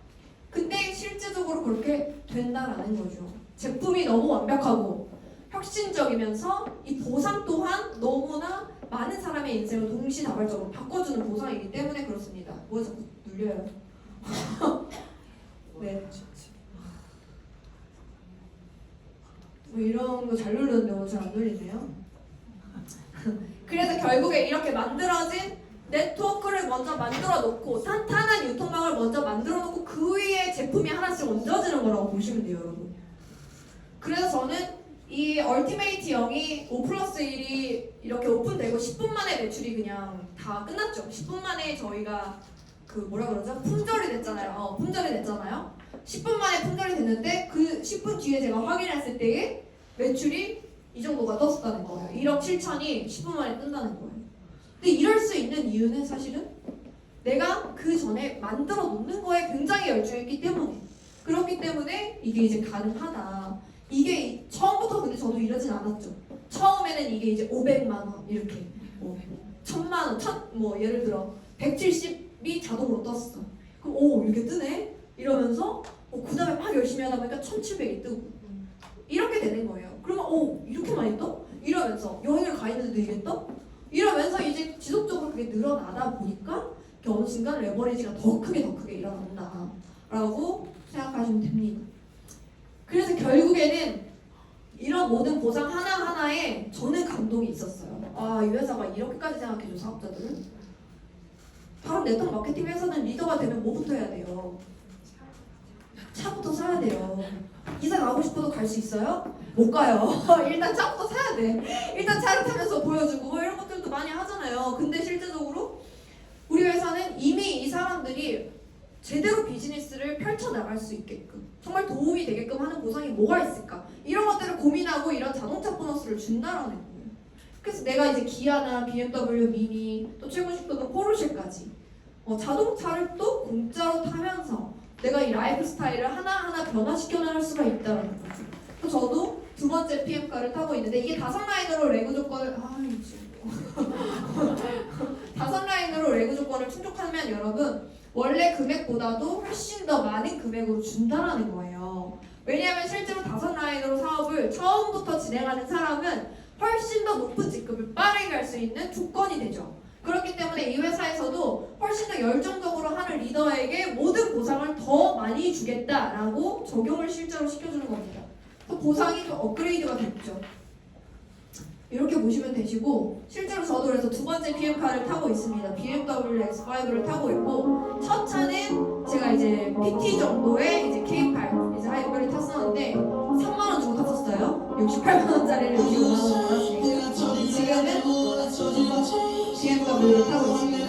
근데 실제적으로 그렇게 된다라는 거죠. 제품이 너무 완벽하고 혁신적이면서 이 보상 또한 너무나 많은 사람의 인생을 동시다발적으로 바꿔주는 보상이기 때문에 그렇습니다. 뭐 자꾸 눌려요. 네. 뭐 이런 거 잘 누르는데 오늘 잘 안 눌리네요. 그래서 결국에 이렇게 만들어진 네트워크를 먼저 만들어 놓고 탄탄한 유통망을 먼저 만들어 놓고 그 위에 제품이 하나씩 얹어지는 거라고 보시면 돼요, 여러분. 그래서 저는 이 얼티메이트 0이 5+1이 이렇게 오픈되고 10분 만에 매출이 그냥 다 끝났죠. 10분 만에 저희가 그 뭐라 그러죠? 품절이 됐잖아요. 품절이 됐잖아요. 10분 만에 품절이 됐는데 그 10분 뒤에 제가 확인했을 때에 매출이 이 정도가 떴었다는 거예요. 1억 7천이 10분 만에 뜬다는 거예요. 근데 이럴 수 있는 이유는 사실은 내가 그 전에 만들어 놓는 거에 굉장히 열중했기 때문에, 그렇기 때문에 이게 이제 가능하다. 이게 처음부터 근데 저도 이러진 않았죠. 처음에는 이게 이제 500만 원 이렇게 뭐 1000만 원, 뭐 예를 들어 170이 자동으로 떴어. 그럼 오 이렇게 뜨네? 이러면서 그 다음에 막 열심히 하다 보니까 1700이 뜨고 이렇게 되는 거예요. 그러면 오 이렇게 많이 떠? 이러면서 여행을 가 있는데도 이게 떠? 이러면서 이제 지속적으로 그게 늘어나다 보니까 어느 순간 레버리지가 더 크게 일어난다 라고 생각하시면 됩니다. 그래서 결국에는 이런 모든 보상 하나하나에 저는 감동이 있었어요. 아, 이 회사가 이렇게까지 생각해줘, 사업자들을. 다른 네트워크 마케팅 회사는 리더가 되면 뭐부터 해야 돼요? 차부터 사야 돼요. 이사 가고 싶어도 갈 수 있어요? 못 가요. 일단 차부터 사야 돼. 일단 차를 타면서 보여주고 뭐 이런 것들도 많이 하잖아요. 근데 실제적으로 우리 회사는 이미 이 사람들이 제대로 비즈니스를 펼쳐나갈 수 있게끔 정말 도움이 되게끔 하는 보상이 뭐가 있을까? 이런 것들을 고민하고 이런 자동차 보너스를 준다라는 거예요. 그래서 내가 이제 기아나 BMW, 미니, 또 최고 싶었던 포르쉐까지 자동차를 또 공짜로 타면서 내가 이 라이프 스타일을 하나하나 변화시켜 나갈 수가 있다는 거죠. 그래서 저도 두 번째 PM카를 타고 있는데 이게 5라인으로 레그 조건을 다섯 라인으로 레그 조건을 충족하면 여러분 원래 금액보다도 훨씬 더 많은 금액으로 준다라는 거예요. 왜냐하면 실제로 5라인으로 사업을 처음부터 진행하는 사람은 훨씬 더 높은 직급을 빠르게 갈 수 있는 조건이 되죠. 그렇기 때문에 이 회사에서도 훨씬 더 열정적으로 하는 리더에게 모든 보상을 더 많이 주겠다라고 적용을 실제로 시켜주는 겁니다. 그래서 보상이 좀 업그레이드가 됐죠. 이렇게 보시면 되시고 실제로 저도 그래서 두 번째 PM카를 타고 있습니다. BMW X5를 타고 있고 첫 차는 제가 이제 PT 정도의 이제 K8 이제 하이브리드 탔었는데 3만 원 주고 탔었어요. 68만 원짜리를 65만 원 받았으니까 지금은 BMW를 타고 있습니다.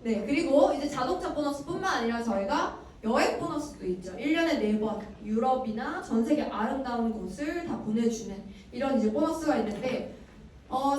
네, 그리고 이제 자동차 보너스뿐만 아니라 저희가 여행 보너스도 있죠. 1년에 4번 유럽이나 전 세계 아름다운 곳을 다 보내주는 이런 이제 보너스가 있는데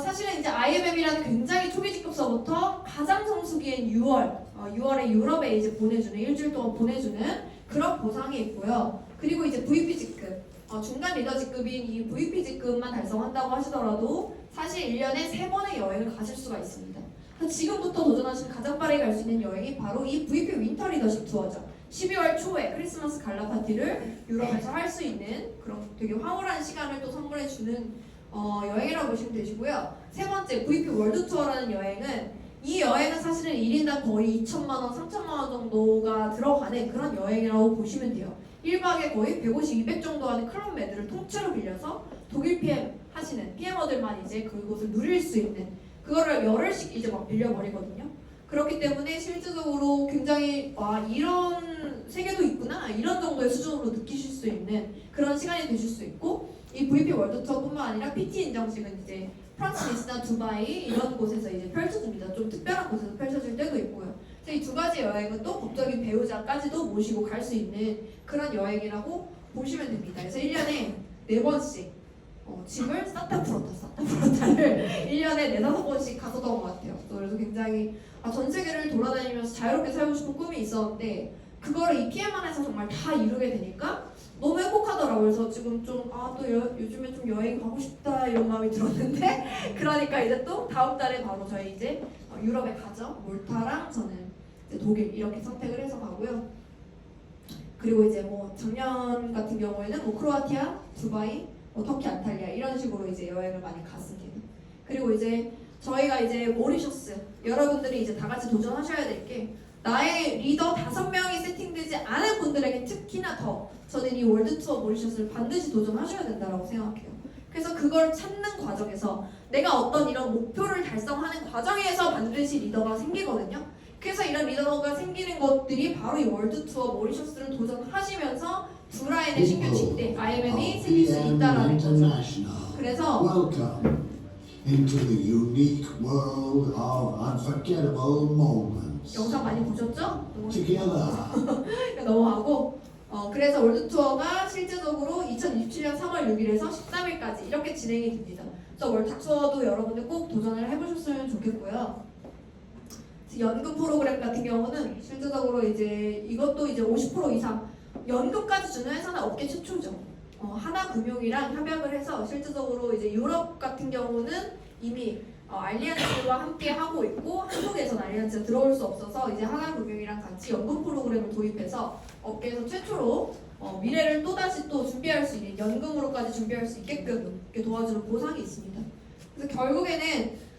사실은 이제 IMM이라는 굉장히 초기 직급서부터 가장 성수기인 6월에 유럽에 이제 보내주는 일주일 동안 보내주는 그런 보상이 있고요. 그리고 이제 VP 직급, 중간 리더 직급인 이 VP 직급만 달성한다고 하시더라도 사실 1년에 3번의 여행을 가실 수가 있습니다. 지금부터 도전하시는 가장 빠르게 갈 수 있는 여행이 바로 이 VP 윈터 리더십 투어죠. 12월 초에 크리스마스 갈라 파티를 유럽에서 할 수 있는 그런 되게 황홀한 시간을 또 선물해주는 여행이라고 보시면 되시고요. 세 번째 VP 월드 투어라는 여행은 이 여행은 사실은 1인당 거의 2천만 원, 3천만 원 정도가 들어가는 그런 여행이라고 보시면 돼요. 1박에 거의 150, 200 정도 하는 클럽 매드를 통째로 빌려서 독일 PM 하시는 PM어들만 이제 그곳을 누릴 수 있는 그거를 열흘씩 이제 막 빌려버리거든요. 그렇기 때문에 실질적으로 굉장히 이런 세계도 있구나 이런 정도의 수준으로 느끼실 수 있는 그런 시간이 되실 수 있고 이 VP 월드 투어뿐만 아니라 PT 인정식은 이제 프랑스, 니스나 두바이 이런 곳에서 이제 펼쳐집니다. 좀 특별한 곳에서 펼쳐질 때도 있고요. 그래서 이 두 가지 여행은 또 법적인 배우자까지도 모시고 갈 수 있는 그런 여행이라고 보시면 됩니다. 그래서 1년에 4번씩 짐을 사타프로타를 1년에 1년에 4-5번씩 갔었던 것 같아요. 그래서 굉장히 전 세계를 돌아다니면서 자유롭게 살고 싶은 꿈이 있었는데 그거를 이 PM 안에서 정말 다 이루게 되니까 너무 행복하더라고요. 그래서 지금 좀 요즘에 좀 여행 가고 싶다 이런 마음이 들었는데 그러니까 이제 또 다음 달에 바로 저희 이제 유럽에 가죠. 몰타랑 저는 이제 독일 이렇게 선택을 해서 가고요. 그리고 이제 뭐 작년 같은 경우에는 뭐 크로아티아, 두바이, 뭐 터키, 안탈리아 이런 식으로 이제 여행을 많이 갔습니다. 그리고 이제 저희가 이제 모리셔스 여러분들이 이제 다 같이 도전하셔야 될 게 나의 리더 5명이 세팅되지 않은 분들에게 특히나 더 저는 이 월드 투어 모리셔스를 반드시 도전하셔야 된다고 생각해요. 그래서 그걸 찾는 과정에서 내가 어떤 이런 목표를 달성하는 과정에서 반드시 리더가 생기거든요. 그래서 이런 리더가 생기는 것들이 바로 이 월드 투어 모리셔스를 도전하시면서 브라인의 신규 직대 IMM이 생길 수 있다라는 거죠. 그래서 Welcome into the unique world of unforgettable moments. 영상 많이 보셨죠? Together. 넘어가고 그래서 월드 투어가 실제적으로 2027년 3월 6일에서 13일까지 이렇게 진행이 됩니다. 그래서 월드 투어도 여러분들 꼭 도전을 해보셨으면 좋겠고요. 연금 프로그램 같은 경우는 실제적으로 이제 이것도 이제 50% 이상 연금까지 주는 회사는 업계 최초죠. 하나금융이랑 협약을 해서 실제적으로 이제 유럽 같은 경우는 이미 알리안스와 함께 하고 있고 한국에선 알리안스가 들어올 수 없어서 이제 하나금융이랑 같이 연금 프로그램을 도입해서 업계에서 최초로 미래를 또다시 또 준비할 수 있는 연금으로까지 준비할 수 있게끔 이렇게 도와주는 보상이 있습니다. 그래서 결국에는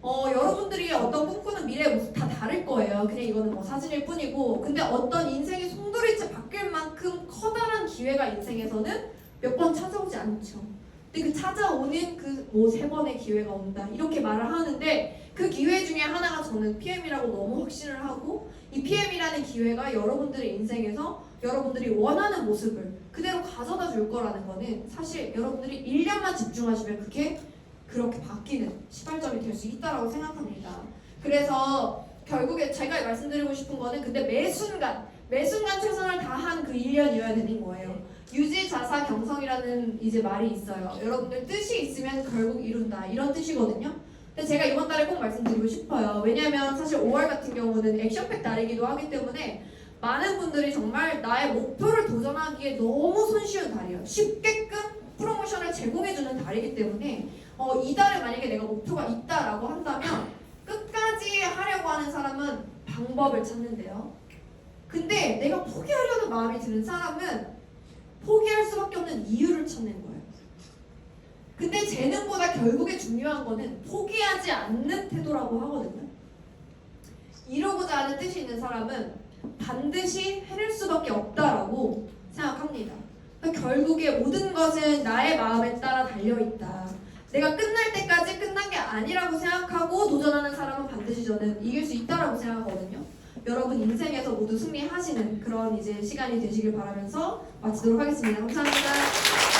여러분들이 어떤 꿈꾸는 미래의 모습 다 다를 거예요. 그냥 이거는 뭐 사진일 뿐이고 근데 어떤 인생이 송두리째 바뀔 만큼 커다란 기회가 인생에서는 몇 번 찾아오지 않죠. 근데 그 찾아오는 그 뭐 3번의 기회가 온다 이렇게 말을 하는데 그 기회 중에 하나가 저는 PM이라고 너무 확신을 하고 이 PM이라는 기회가 여러분들의 인생에서 여러분들이 원하는 모습을 그대로 가져다 줄 거라는 거는 사실 여러분들이 1년만 집중하시면 그게 그렇게 바뀌는 시발점이 될 수 있다고 생각합니다. 그래서 결국에 제가 말씀드리고 싶은 거는 근데 매 순간 최선을 다한 그 1년이어야 되는 거예요. 유지자사 경성이라는 이제 말이 있어요. 여러분들 뜻이 있으면 결국 이룬다 이런 뜻이거든요. 근데 제가 이번 달에 꼭 말씀드리고 싶어요. 왜냐면 사실 5월 같은 경우는 액션팩 달이기도 하기 때문에 많은 분들이 정말 나의 목표를 도전하기에 너무 손쉬운 달이에요. 쉽게끔 프로모션을 제공해주는 달이기 때문에 이 달에 만약에 내가 목표가 있다라고 한다면 끝까지 하려고 하는 사람은 방법을 찾는데요. 근데 내가 포기하려는 마음이 드는 사람은 포기할 수밖에 없는 이유를 찾는 거예요. 근데 재능보다 결국에 중요한 거는 포기하지 않는 태도라고 하거든요. 이루고자 하는 뜻이 있는 사람은 반드시 해낼 수밖에 없다라고 생각합니다. 그러니까 결국에 모든 것은 나의 마음에 따라 달려있다. 내가 끝날 때까지 끝난 게 아니라고 생각하고 도전하는 사람은 반드시 저는 이길 수 있다라고 생각하거든요. 여러분 인생에서 모두 승리하시는 그런 이제 시간이 되시길 바라면서 마치도록 하겠습니다. 감사합니다.